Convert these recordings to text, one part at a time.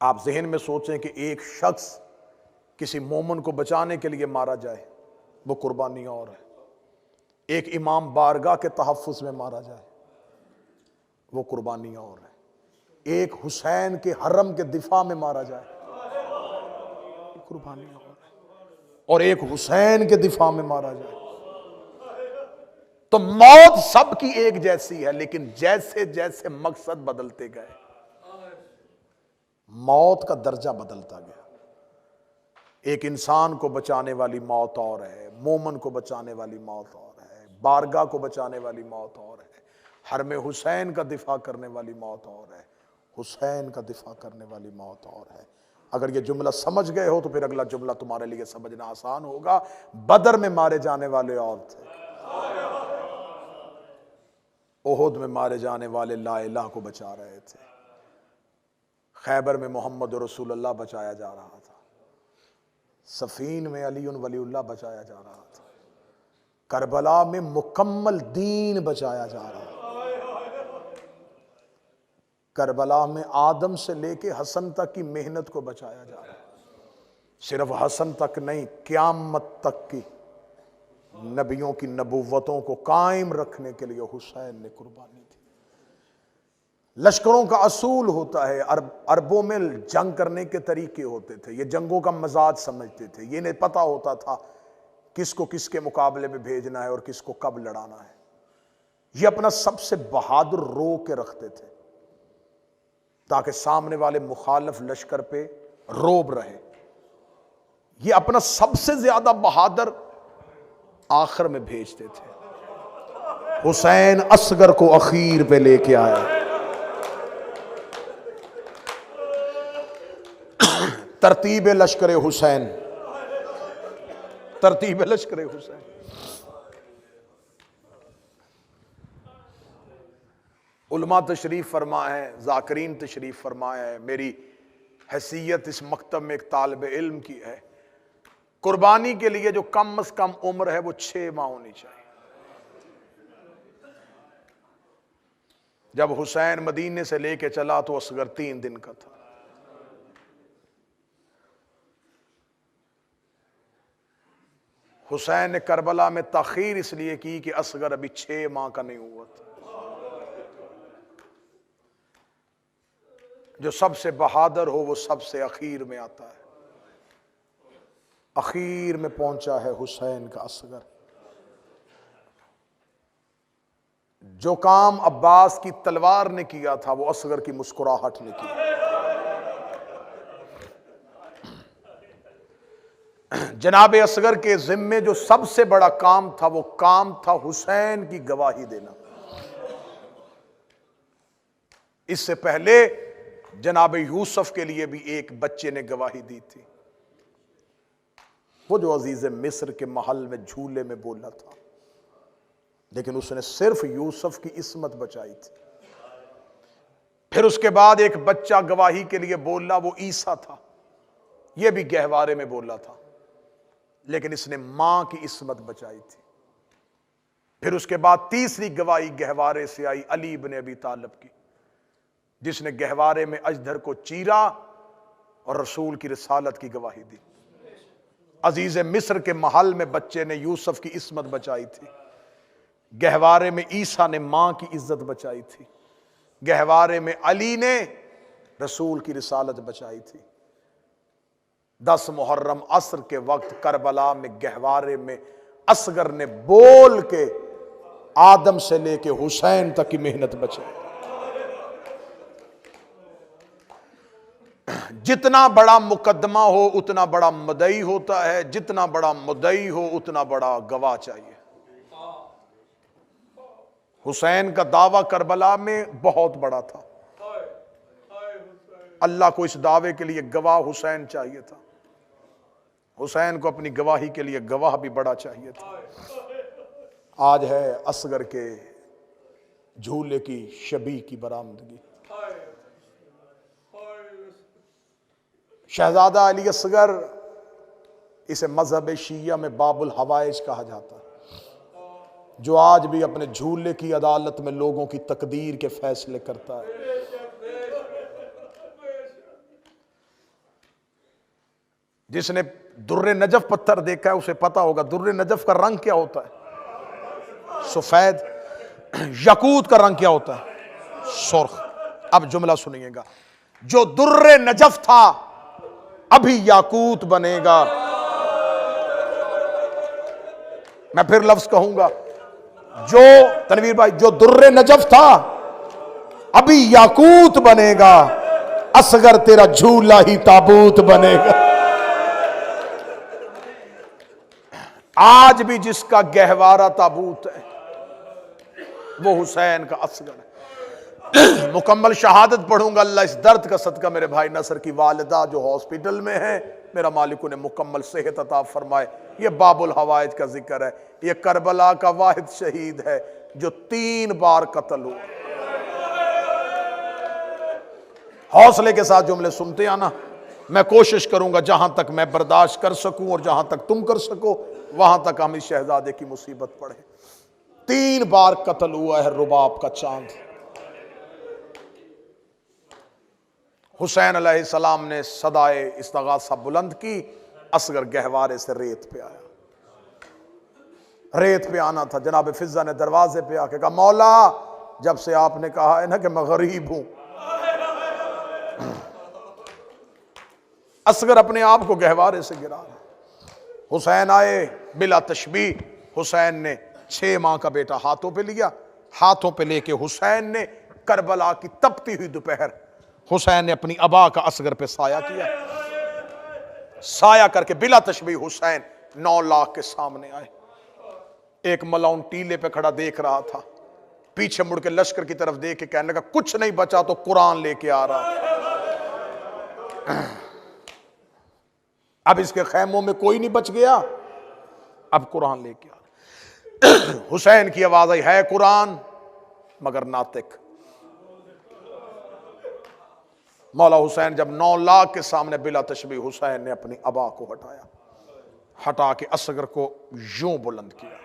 आप जहन में सोचें कि एक शख्स किसी मोमन को बचाने के लिए मारा जाए, वो कुर्बानी और है। एक इमाम बारगाह के तहफ़्फ़ुज़ में मारा जाए, वो कुर्बानी और है। एक हुसैन के हरम के दिफा में मारा जाए, कुर्बानी और है। और एक हुसैन के दिफा में मारा जाए। तो मौत सबकी एक जैसी है, लेकिन जैसे जैसे मकसद बदलते गए मौत का दर्जा बदलता गया। एक इंसान को बचाने वाली मौत और है, मोमन को बचाने वाली मौत और है, बारगाह को बचाने वाली मौत और है, हरम हुसैन का दिफा करने वाली मौत और है, हुसैन का दिफा करने वाली मौत और है। अगर ये जुमला समझ गए हो तो फिर अगला जुमला तुम्हारे लिए समझना आसान होगा। बदर में मारे जाने वाले और थे, ओहद में मारे जाने वाले ला इलाह को बचा रहे थे, खैबर में मोहम्मद रसूलुल्लाह बचाया जा रहा था, सफीन में अली वलीउल्लाह बचाया जा रहा था, करबला में मुकम्मल दीन बचाया जा रहा था, करबला में आदम से लेके हसन तक की मेहनत को बचाया जा रहा है। सिर्फ हसन तक नहीं, क़यामत तक की नबियों की नबुव्वतों को कायम रखने के लिए हुसैन ने कुर्बानी दी। लश्करों का असूल होता है, अरबों में जंग करने के तरीके होते थे, ये जंगों का मजाज समझते थे, ये नहीं पता होता था किसको किसके मुकाबले में भेजना है और किसको कब लड़ाना है। ये अपना सबसे बहादुर रो के रखते थे ताकि सामने वाले मुखालिफ लश्कर पे रोब रहे। ये अपना सबसे ज्यादा बहादुर आखिर में भेजते थे। हुसैन असगर को अखीर पे लेके आया। तरतीब लश्कर हुसैन, तरतीब लश्कर हुसैन। उलमा तशरीफ फरमा है, जाकरीन तशरीफ फरमाया है। मेरी हैसियत इस मकतब में एक तालिब इल्म की है, कुर्बानी के लिए जो कम से कम उम्र है वो 6 माह होनी चाहिए। जब हुसैन मदीने से लेके चला तो असगर 3 दिन का था। हुसैन ने करबला में ताखीर इसलिए की कि असगर अभी 6 माह का नहीं हुआ था। जो सबसे बहादुर हो वो सबसे अखीर में आता है। अखीर में पहुंचा है हुसैन का असगर। जो काम अब्बास की तलवार ने किया था वो असगर की मुस्कुराहट ने किया। जनाब असगर के जिम्मे जो सबसे बड़ा काम था वो काम था हुसैन की गवाही देना। इससे पहले जनाब यूसुफ के लिए भी एक बच्चे ने गवाही दी थी, वो जो अजीज मिस्र के महल में झूले में बोला था, लेकिन उसने सिर्फ यूसुफ की इस्मत बचाई थी। फिर उसके बाद एक बच्चा गवाही के लिए बोला, वो ईसा था, यह भी गहवारे में बोला था, लेकिन इसने मां की इस्मत बचाई थी। फिर उसके बाद तीसरी गवाही गहवारे से आई, अली इब्न अबी तालिब की, जिसने गहवारे में अजदर को चीरा और रसूल की रिसालत की गवाही दी। अजीज मिस्र के महल में बच्चे ने यूसुफ की इस्मत बचाई थी, गहवारे में ईसा ने मां की इज्जत बचाई थी, गहवारे में अली ने रसूल की रिसालत बचाई थी। 10 मुहर्रम असर के वक्त करबला में गहवारे में असगर ने बोल के आदम से लेके हुसैन तक की मेहनत बचाई। जितना बड़ा मुकदमा हो उतना बड़ा मुद्दई होता है, जितना बड़ा मुद्दई हो उतना बड़ा गवाह चाहिए। हुसैन का दावा करबला में बहुत बड़ा था, अल्लाह को इस दावे के लिए गवाह हुसैन चाहिए था। हुसैन को अपनी गवाही के लिए गवाह भी बड़ा चाहिए था। आज है असगर के झूले की शबी की बरामदगी। शहजादा अली असगर, इसे मजहब शिया में बाबुल हवाइज कहा जाता है, जो आज भी अपने झूले की अदालत में लोगों की तकदीर के फैसले करता है। जिसने दुर्रे नजफ पत्थर देखा है उसे पता होगा दुर्रे नजफ का रंग क्या होता है, सफेद। याकूत का रंग क्या होता है, सुर्ख। अब जुमला सुनिएगा, जो दुर्रे नजफ था अभी याकूत बनेगा। मैं फिर लफ्ज कहूंगा, जो तनवीर भाई, जो दुर्रे नजफ था अभी याकूत बनेगा, असगर तेरा झूला ही ताबूत बनेगा। आज भी जिसका गहवारा ताबूत है वो हुसैन का असगर है। मुकम्मल शहादत पढ़ूंगा अल्लाह इस दर्द का सदका मेरे भाई नसर की वालिदा जो हॉस्पिटल में है, मेरा मालिक उन्हें मुकम्मल सेहत अता फरमाए। ये बाबुल हवाइज का जिक्र है, ये करबला का वाहिद शहीद है जो 3 बार कत्ल हुआ। हौसले के साथ जुमले सुनते आना, मैं कोशिश करूंगा जहां तक मैं बर्दाश्त कर सकूं और जहां तक तुम कर सको वहां तक हम इस शहजादे की मुसीबत पड़े। 3 बार कत्ल हुआ है रुबाब का चांद। हुसैन अलैहिस्सलाम ने सदाए इस्तगासा बुलंद की, असगर गहवारे से रेत पे आया। रेत पे आना था, जनाब फिजा ने दरवाजे पे आके कहा, मौला जब से आपने कहा है ना कि मैं गरीब हूं। असगर अपने आप को गहवारे से गिरा। हुसैन आए बिला तशबीह। हुसैन ने 6 माह का बेटा हाथों पे लिया, हाथों पे लेके हुसैन ने करबला की तपती हुई दोपहर हुसैन ने अपनी अबा का असगर पे साया किया। साया करके बिला तशबीह हुसैन 9 लाख के सामने आए। एक मलाउन टीले पे खड़ा देख रहा था, पीछे मुड़ के लश्कर की तरफ देख के कहने लगा, कुछ नहीं बचा तो कुरान लेके आ रहा। अब इसके खैमों में कोई नहीं बच गया, अब कुरान लेके आ रहा। हुसैन की आवाज आई, है कुरान मगर नातिक। मौला हुसैन जब 9 लाख के सामने बिला तशबीह हुसैन ने अपनी अबा को हटाया, हटा के असगर को यूं बुलंद किया,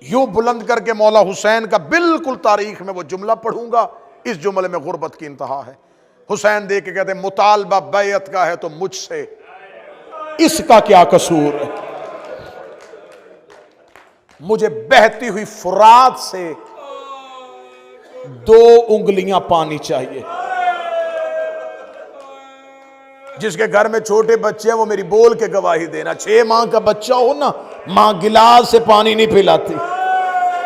यूं बुलंद करके मौला हुसैन का बिल्कुल तारीख में वो जुमला पढ़ूंगा। इस जुमले में गुर्बत की इंतहा है। हुसैन देख के कहते, मुतालबा बैयत का है तो मुझसे इसका क्या कसूर है। मुझे बहती हुई फुरात से 2 उंगलियां पानी चाहिए। जिसके घर में छोटे बच्चे हैं वो मेरी बोल के गवाही देना। 6 माह का बच्चा हो ना, मां गिलास से पानी नहीं पिलाती,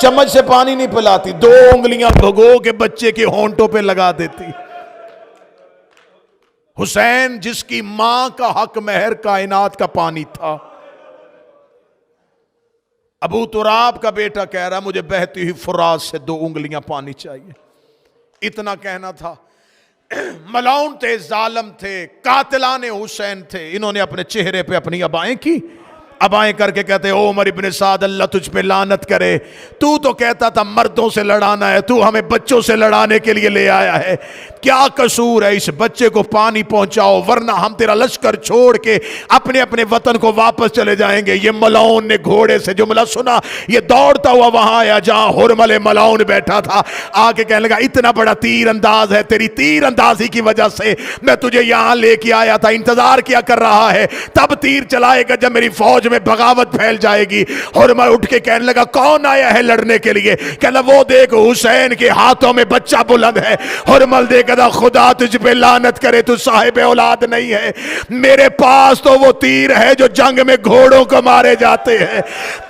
चम्मच से पानी नहीं पिलाती, 2 उंगलियां भगो के बच्चे के होंठों पे लगा देती। हुसैन जिसकी मां का हक महर कायनात का पानी था, अबू तुराब का बेटा कह रहा मुझे बहती हुई फुरात से 2 उंगलियां पानी चाहिए। इतना कहना था। मलाउन थे, जालिम थे, कातिलाने हुसैन थे। इन्होंने अपने चेहरे पे अपनी अबाएं की, अबाएं करके कहते, ओ उमर इब्ने साद अल्लाह तुझ पे लानत करे, तू तो कहता था मर्दों से लड़ाना है, तू हमें बच्चों से लड़ाने के लिए ले आया है। क्या कसूर है, इस बच्चे को पानी पहुंचाओ वरना हम तेरा लश्कर छोड़ के अपने अपने वतन को वापस चले जाएंगे। ये मलाउन ने घोड़े से जुमला सुना, ये दौड़ता हुआ वहां आया जहां हुरमल मलाउन बैठा था। आके कहने लगा, इतना बड़ा तीर अंदाज है, तेरी तीर अंदाजी की वजह से मैं तुझे यहां लेके आया था। इंतजार क्या कर रहा है, तब तीर चलाएगा जब मेरी फौज में बगावत फैल जाएगी। हुरमल उठ के कहने लगा, कौन आया है लड़ने के लिए? कहना, वो देख हुसैन के हाथों में बच्चा बुलंद है। हुरमल देखा, खुदा तुझ पे लानत करे, तू साहिब औलाद नहीं है। मेरे पास तो वो तीर है जो जंग में घोड़ों को मारे जाते हैं,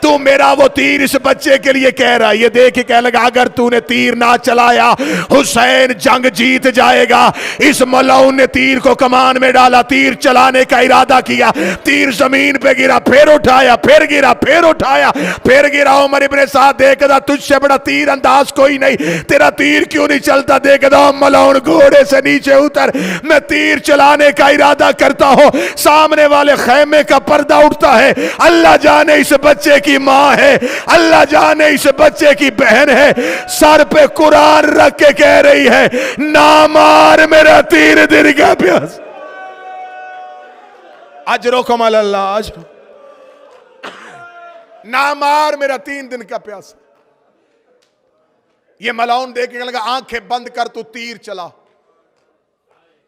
तू मेरा वो तीर इस बच्चे के लिए कह रहा है। ये देख के कहने लगा, अगर तूने तीर ना चलाया हुसैन जंग जीत जाएगा। इस मलाउन ने तीर को कमान में डाला, तीर चलाने का इरादा किया, तीर जमीन पे गिरा, फिर उठाया, फिर गिरा, फिर उठाया, फिर गिरा। उमर इब्ने साद देखदा, तुझसे बड़ा तीर अंदाज कोई नहीं, तेरा तीर क्यों नहीं चलता? देखदा मलाउन घोड़े से नीचे उतर, मैं तीर चलाने का इरादा करता हूं। सामने वाले खैमे का पर्दा उठता है। अल्लाह जाने इस बच्चे की मां है, अल्लाह जाने इस बच्चे की बहन है। सर पे कुरान रख के कह रही है, ना मार मेरा तीर दिन का प्यास। अजरो कमल अल्लाह, ना मार मेरा 3 दिन का प्यास। ये मलाउन देख के लगा, आंखें बंद कर, तू तीर चला।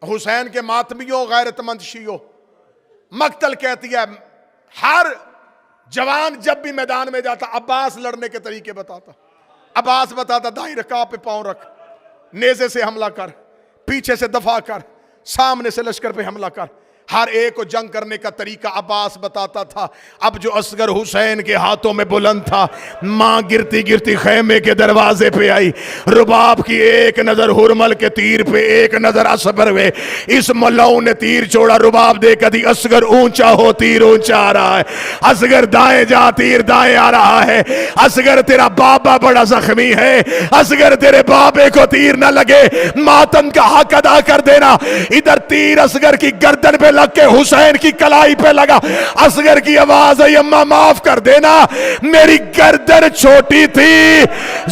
हुसैन के मातमियों, गैरतमंद शियों, मक्तल कहती है हर जवान जब भी मैदान में जाता अब्बास लड़ने के तरीके बताता। अब्बास बताता दाई रकाब पे पांव रख, नेज़े से हमला कर, पीछे से दफा कर, सामने से लश्कर पे हमला कर। हर एक को जंग करने का तरीका अब्बास बताता था। अब जो असगर हुसैन के हाथों में बुलंद था, मां गिरती गिरती खैमे के दरवाजे पे आई। रुबाब की एक नजर हुरमल के तीर पे, एक नजर असगर पे। इस मल्लाऊ ने तीर छोड़ा, रुबाब देखा थी असगर ऊंचा हो तीर ऊंचा आ रहा है। असगर दाएं जा तीर दाएं आ रहा है। असगर तेरा बाबा बड़ा जख्मी है, असगर तेरे बाबे को तीर न लगे, मातम का हक अदा कर देना। इधर तीर असगर की गर्दन पे लग के हुसैन की कलाई पे लगा। असगर की आवाज आई अम्मा माफ कर देना, मेरी गर्दन छोटी थी,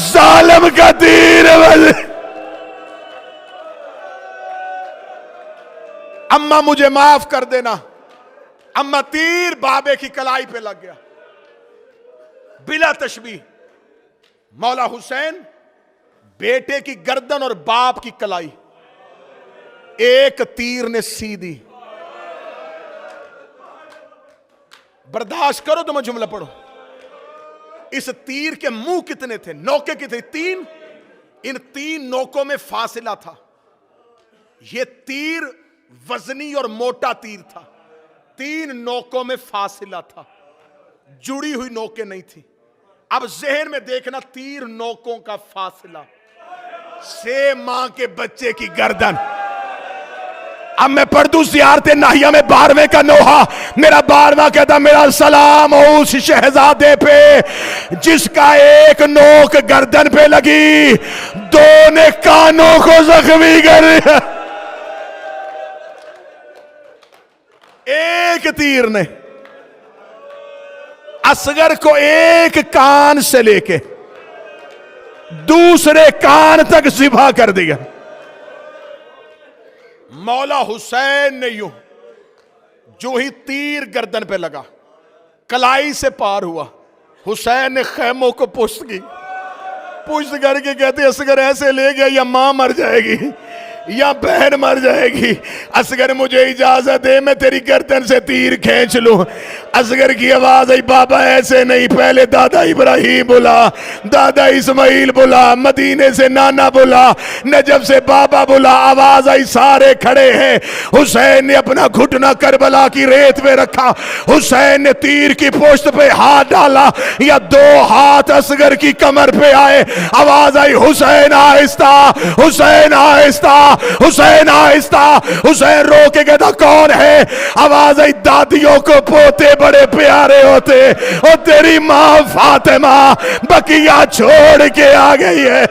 जालिम का तीर अम्मा मुझे माफ कर देना। अम्मा तीर बाबे की कलाई पे लग गया। बिला तशबीह मौला हुसैन बेटे की गर्दन और बाप की कलाई एक तीर ने सीधी। बर्दाश्त करो तो मैं जुमला पढ़ो। इस तीर के मुंह कितने थे, नोके कितने? 3। इन 3 नोकों में फासिला था। यह तीर वजनी और मोटा तीर था। 3 नोकों में फासिला था, जुड़ी हुई नोकें नहीं थी। अब जहन में देखना, तीर नोकों का फासिला से मां के बच्चे की गर्दन। अब मैं पढ़ दूं ज़ियारत नाहिया में 12वें का नोहा। मेरा 12वां कहता मेरा सलाम हो उस शहजादे पे जिसका एक नोक गर्दन पे लगी, 2 ने कानों को जख्मी कर दिया। एक तीर ने असगर को एक कान से लेके दूसरे कान तक ज़िबा कर दिया। मौला हुसैन ने यूं जो ही तीर गर्दन पे लगा, कलाई से पार हुआ, हुसैन ने खैमों को पुष्ट की। पुष्ट करके कहते असगर ऐसे ले गया या मां मर जाएगी या बहन मर जाएगी। असगर मुझे इजाजत दे मैं तेरी गर्दन से तीर खींच लूं। असगर की आवाज आई बाबा ऐसे नहीं, पहले दादा इब्राहिम बुला, दादा इस्माइल बुला, मदीने से नाना बुला, नजब से बाबा बुला। आवाज आई सारे खड़े हैं। हुसैन ने अपना घुटना करबला की रेत पे रखा। हुसैन ने तीर की पोस्ट पे हाथ डाला या 2 हाथ असगर की कमर पे आए। आवाज आई हुसैन आहिस्ता, हुसैन आहिस्ता, हुसैन आहिस्ता। हुसैन रो के कहता कौन है? आवाज आई दादियों को पोते बड़े प्यारे होते, और तेरी मां फातिमा बकिया छोड़ के आ गई है।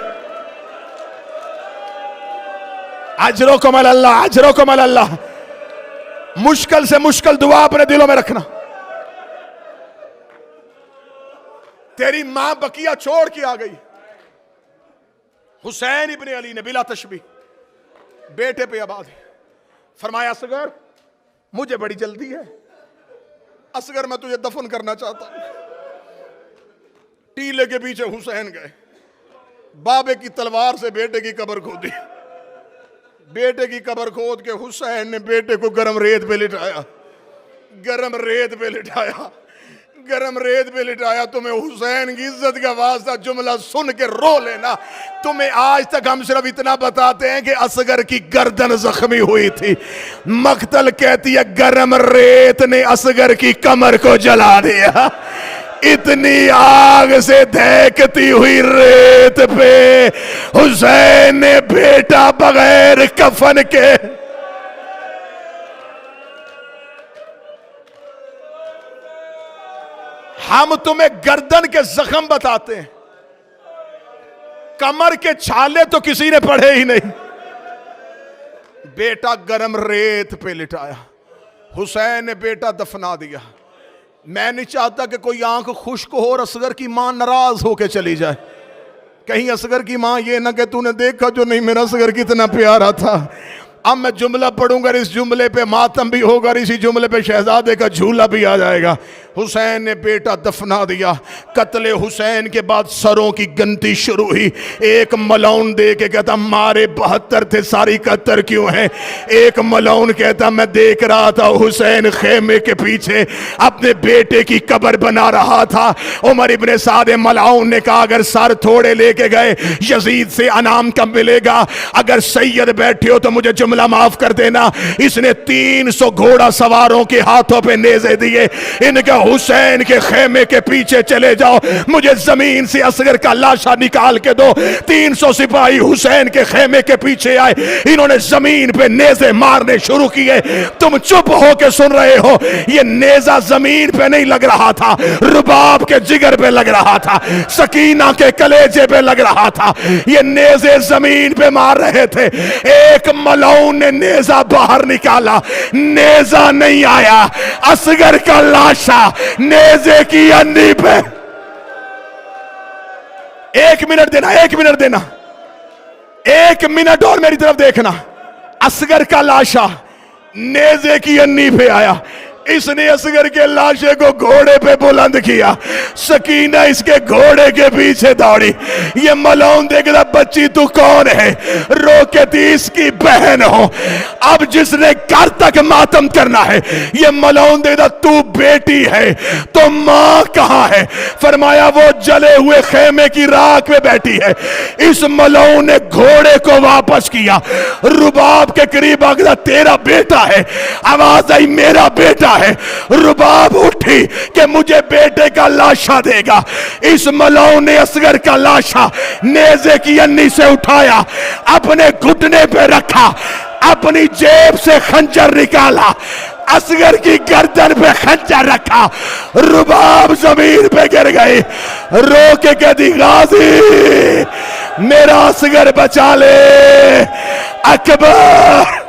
अजरो कमल अल्लाह, अजरो कमल अल्लाह। मुश्किल से मुश्किल दुआ अपने दिलों में रखना। तेरी मां बकिया छोड़ के आ गई। हुसैन इब्ने अली ने बिला तशबीह बेटे पे आबाद फरमाया असगर मुझे बड़ी जल्दी है, असगर मैं तुझे दफन करना चाहता हूं। टीले के पीछे हुसैन गए, बाबे की तलवार से बेटे की कब्र खोदी। बेटे की कब्र खोद के हुसैन ने बेटे को गरम रेत पे लिटाया, गरम रेत पे लिटाया, गरम रेत पे लिटाया। तुम्हें हुसैन की इज्जत का वास्ता जुमला सुन के रो लेना। तुम्हें आज तक हम सिर्फ इतना बताते हैं कि असगर की गर्दन जख्मी हुई थी। मक्तल कहती है गरम रेत ने असगर की कमर को जला दिया। इतनी आग से दहकती हुई रेत पे हुसैन ने बेटा बगैर कफन के हम तुम्हें गर्दन के जख्म बताते हैं, कमर के छाले तो किसी ने पढ़े ही नहीं। बेटा गरम रेत पे लिटाया, हुसैन ने बेटा दफना दिया। मैं नहीं चाहता कि कोई आंख खुश्क हो और असगर की मां नाराज होके चली जाए। कहीं असगर की मां ये ना कि तूने देखा जो नहीं मेरा असगर कितना प्यारा था। अब मैं जुमला पढ़ूंगा, इस जुमले पे मातम भी होगा, इसी जुमले पे शहजादे का झूला भी आ जाएगा। हुसैन ने बेटा दफना दिया। कत्ले हुसैन के बाद सरों की गिनती शुरू हुई। एक मलौन दे के कहता मारे 72 थे, सारी 71 क्यों है? एक मलौन कहता मैं देख रहा था हुसैन खेमे के पीछे अपने बेटे की कब्र बना रहा था। उमर इब्ने साद मलौन ने कहा अगर सर थोड़े लेके गए यजीद से अनाम कब मिलेगा? अगर सैयद बैठे हो तो मुझे जुमला माफ कर देना। इसने 300 घोड़ा सवारों के हाथों पे नेज़े दिए। इनका हुसैन के खेमे के पीछे चले जाओ, मुझे जमीन से असगर का लाशा निकाल के दो। 300 सिपाही हुसैन के खेमे के पीछे आए। इन्होंने जमीन पे नेज़े मारने शुरू किए। तुम चुप हो के सुन रहे हो। ये नेज़ा जमीन पे नहीं लग रहा था, रुबाब के जिगर पे लग रहा था, सकीना के कलेजे पे लग रहा था। ये नेज़े जमीन पे मार रहे थे। एक मलौन ने नेज़ा बाहर निकाला, नेज़ा नहीं आया, असगर का लाशा नेज़े की अन्नी पे। 1 मिनट देना, 1 मिनट देना, 1 मिनट और मेरी तरफ देखना। असगर का लाशा नेज़े की अन्नी पे आया। इसने असगर के लाशे को घोड़े पे बुलंद किया। सकीना इसके घोड़े के पीछे दौड़ी। ये मलौन देखता बच्ची तू कौन है? रो के थी इसकी बहन हो। अब जिसने घर तक मातम करना है, ये मलौन देखता तू बेटी है तो मां कहां है? फरमाया वो जले हुए खेमे की राख में बैठी है। इस मलौन ने घोड़े को वापस किया। रुबाब के करीब आगे तेरा बेटा है। आवाज आई मेरा बेटा है। रुबाब उठी कि मुझे बेटे का लाशा देगा। इस मलौन ने असगर का लाशा नेज़े की अन्नी से उठाया, अपने घुटने पे रखा, अपनी जेब से खंजर निकाला, असगर की गर्दन पे खंजर रखा। रुबाब जमीन पे गिर गई। रो के कहती गाजी मेरा असगर बचा ले। अकबर